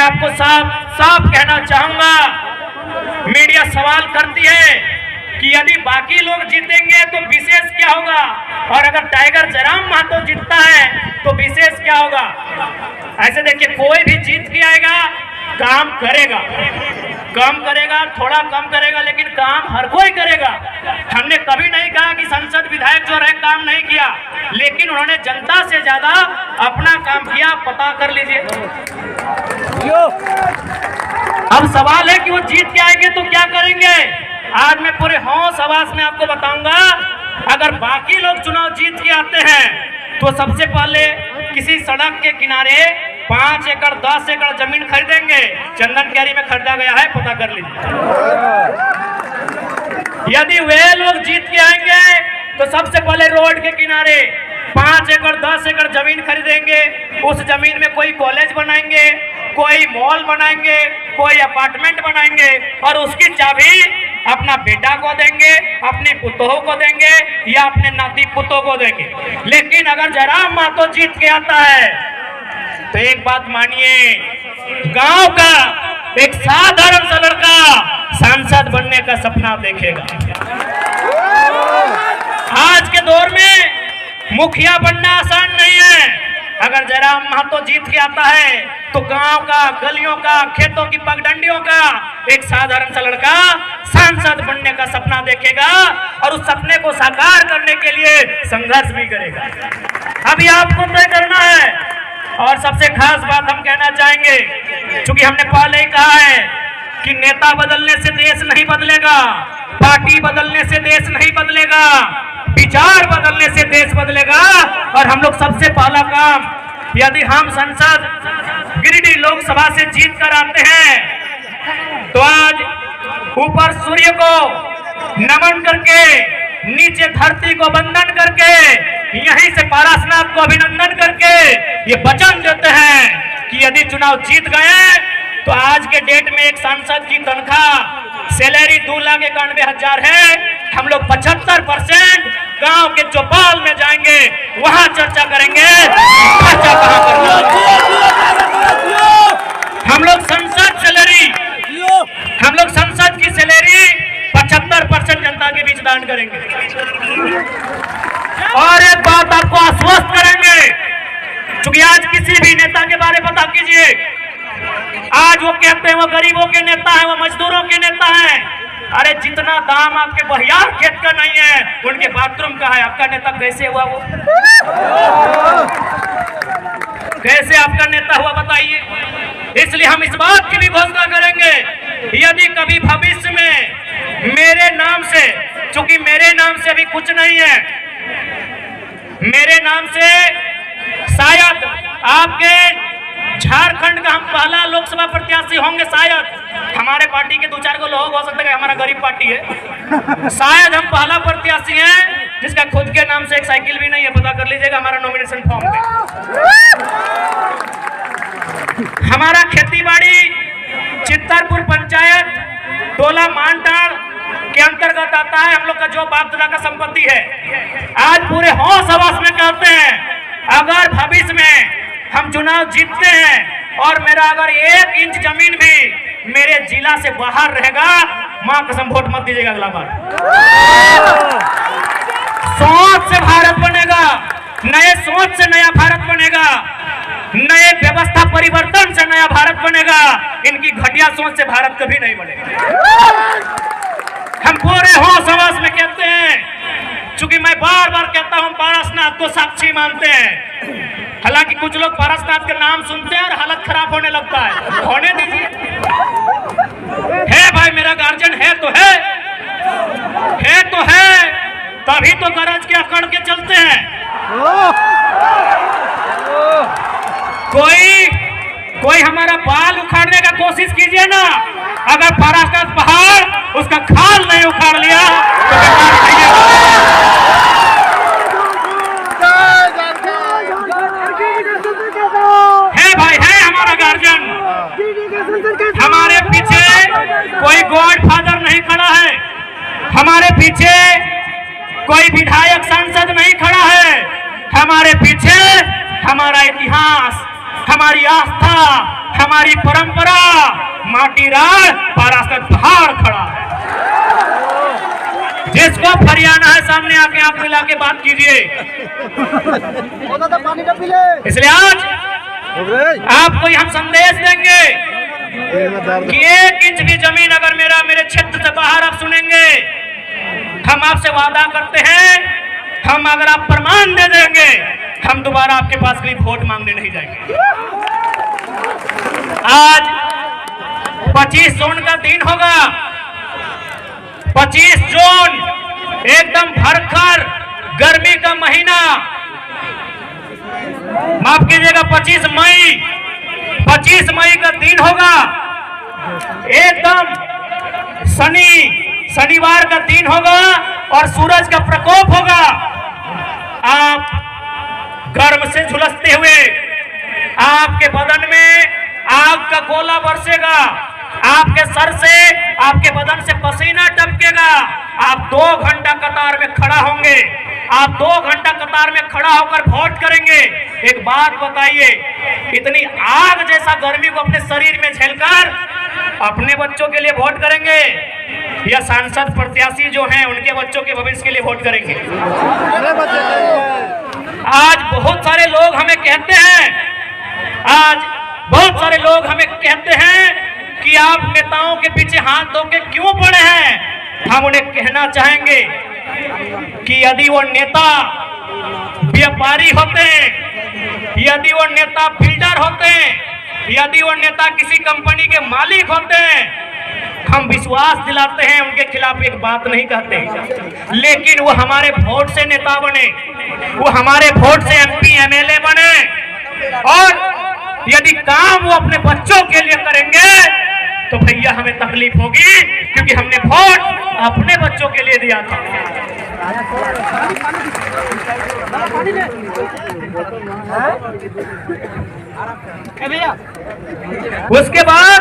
आपको साफ साफ कहना चाहूंगा, मीडिया सवाल करती है कि यदि बाकी लोग जीतेंगे तो विशेष क्या होगा, और अगर टाइगर जयराम महतो जीतता है तो विशेष क्या होगा। ऐसे देखिए, कोई भी जीत के आएगा काम करेगा, कम करेगा, थोड़ा कम करेगा, लेकिन काम हर कोई करेगा। हमने कभी नहीं कहा कि संसद विधायक जो रहे काम नहीं किया, लेकिन उन्होंने जनता से ज्यादा अपना काम किया, पता कर लीजिए। अब सवाल है कि वो जीत के आएंगे तो क्या करेंगे। आज मैं पूरे होश हवास में आपको बताऊंगा, अगर बाकी लोग चुनाव जीत के आते हैं तो सबसे पहले किसी सड़क के किनारे 5 एकड़ 10 एकड़ जमीन खरीदेंगे। चंदन कैरी में खरीदा गया है, पता कर लीजिए। यदि वे लोग जीत के आएंगे तो सबसे पहले रोड के किनारे 5 एकड़ 10 एकड़ जमीन खरीदेंगे। उस जमीन में कोई कॉलेज बनाएंगे, कोई मॉल बनाएंगे, कोई अपार्टमेंट बनाएंगे, और उसकी चाबी अपना बेटा को देंगे, अपनी पुतोह को देंगे, या अपने नाती पुतों को देंगे। लेकिन अगर जयराम महतो जीत के आता है तो एक बात मानिए, गांव का एक साधारण सा लड़का सांसद बनने का सपना देखेगा। आज के दौर में मुखिया बनना आसान नहीं है। अगर जयराम महतो जीत के आता है तो गांव का, गलियों का, खेतों की पगडंडियों का एक साधारण सा लड़का सांसद बनने का सपना देखेगा, और उस सपने को साकार करने के लिए संघर्ष भी करेगा। अभी आपको तय करना है। और सबसे खास बात हम कहना चाहेंगे, क्योंकि हमने पहले ही कहा है कि नेता बदलने से देश नहीं बदलेगा, पार्टी बदलने से देश नहीं बदलेगा, विचार बदलने से देश बदलेगा। और हम लोग सबसे पहला काम, यदि हम संसद गिरिडीह लोकसभा से जीत कर आते हैं तो आज ऊपर सूर्य को नमन करके, नीचे धरती को वंदन करके, यहीं से पारसनाथ को अभिनंदन करके ये वचन देते हैं कि यदि चुनाव जीत गए तो आज के डेट में एक सांसद की तनख्वाह सैलरी 2,91,000 है। हम लोग 75% गांव के चौपाल में जाएंगे, वहां चर्चा करेंगे खर्चा कहां करना। हम लोग संसद की सैलरी 75% जनता के बीच दान करेंगे। और एक बात आपको आश्वस्त करेंगे, क्योंकि आज किसी भी नेता के बारे में पता कीजिए, आज वो कहते हैं वो गरीबों के नेता हैं, वो मजदूरों के नेता हैं। अरे जितना दाम आपके बहियार खेत का नहीं है, उनके बाथरूम का है। आपका नेता कैसे हुआ? वो कैसे आपका नेता हुआ बताइए। इसलिए हम इस बात की भी घोषणा करेंगे, यदि कभी भविष्य में मेरे नाम से, चूंकि मेरे नाम से अभी कुछ नहीं है, मेरे नाम से शायद आपके झारखंड का हम पहला लोकसभा प्रत्याशी होंगे। शायद हमारे पार्टी के 2-4 को लोग हो सकते हैं, हमारा गरीब पार्टी है, शायद हम पहला प्रत्याशी हैं जिसका खुद के नाम से एक साइकिल भी नहीं है। पता कर लीजिएगा हमारा नॉमिनेशन फॉर्म पे। हमारा खेती बाड़ी चित्तरपुर पंचायत टोला मानटाड़ के अंतर्गत आता है। हम लोग का जो बाप दादा का संपत्ति है। आज पूरे होश हवास में कहते हैं, अगर भविष्य में हम चुनाव जीतते हैं और मेरा अगर 1 इंच जमीन भी मेरे जिला से बाहर रहेगा, मां कसम वोट मत दीजिएगा अगला बार। सोच से भारत बनेगा, नए सोच से नया भारत बनेगा, नए व्यवस्था परिवर्तन से नया भारत बनेगा। इनकी घटिया सोच से भारत कभी नहीं बनेगा। हम पूरे होश हवास में कहते हैं, चूंकि मैं बार बार कहता हूं पारसनाथ को साक्षी मानते हैं। हालांकि कुछ लोग पारसनाथ के नाम सुनते हैं और हालत खराब होने लगता है। होने दीजिए, है भाई मेरा गार्जियन है तो है तो है, तभी तो गरज के अकड़ के चलते हैं। कोई हमारा बाल उखाड़ने का कोशिश कीजिए ना, अगर पारसनाथ पहाड़ उसका खाल नहीं उखाड़ लिया तो है भाई, है हमारा गार्जियन। हमारे पीछे कोई गॉड फादर नहीं खड़ा है, हमारे पीछे कोई विधायक सांसद नहीं खड़ा है। हमारे पीछे हमारा इतिहास, हमारी आस्था, हमारी परंपरा माटी राड़ पारासत पहाड़ खड़ा है। जिसको फरियाना है सामने आके आंख मिला के बात कीजिए। इसलिए आज आपको हम संदेश देंगे कि 1 इंच भी जमीन अगर मेरे क्षेत्र से बाहर आप सुनेंगे, हम आपसे वादा करते हैं, हम अगर आप प्रमाण दे देंगे, हम दोबारा आपके पास कहीं वोट मांगने नहीं जाएंगे। आज 25 जून का दिन होगा। 25 जून एकदम भरकर गर्मी का महीना, माफ कीजिएगा 25 मई का दिन होगा। एकदम शनिवार का दिन होगा और सूरज का प्रकोप होगा। आप गर्म से झुलसते हुए आपके बदन में आग का गोला बरसेगा, आपके सर से आपके बदन से पसीना टपकेगा। आप 2 घंटा कतार में खड़ा होंगे, आप 2 घंटा कतार में खड़ा होकर वोट करेंगे। एक बात बताइए, इतनी आग जैसा गर्मी को अपने शरीर में झेलकर अपने बच्चों के लिए वोट करेंगे या सांसद प्रत्याशी जो हैं उनके बच्चों के भविष्य के लिए वोट करेंगे? आज बहुत सारे लोग हमें कहते हैं कि आप नेताओं के पीछे हाथ धो के क्यों पड़े हैं। हम उन्हें कहना चाहेंगे कि यदि वो नेता व्यापारी होते, यदि वो नेता बिल्डर होते, यदि वो नेता किसी कंपनी के मालिक होते, हम विश्वास दिलाते हैं, उनके खिलाफ एक बात नहीं कहते। लेकिन वो हमारे वोट से नेता बने, वो हमारे वोट से MP MLA बने, और यदि काम वो अपने बच्चों के लिए करेंगे तो भैया हमें तकलीफ होगी, क्योंकि हमने वोट अपने बच्चों के लिए दिया था। उसके बाद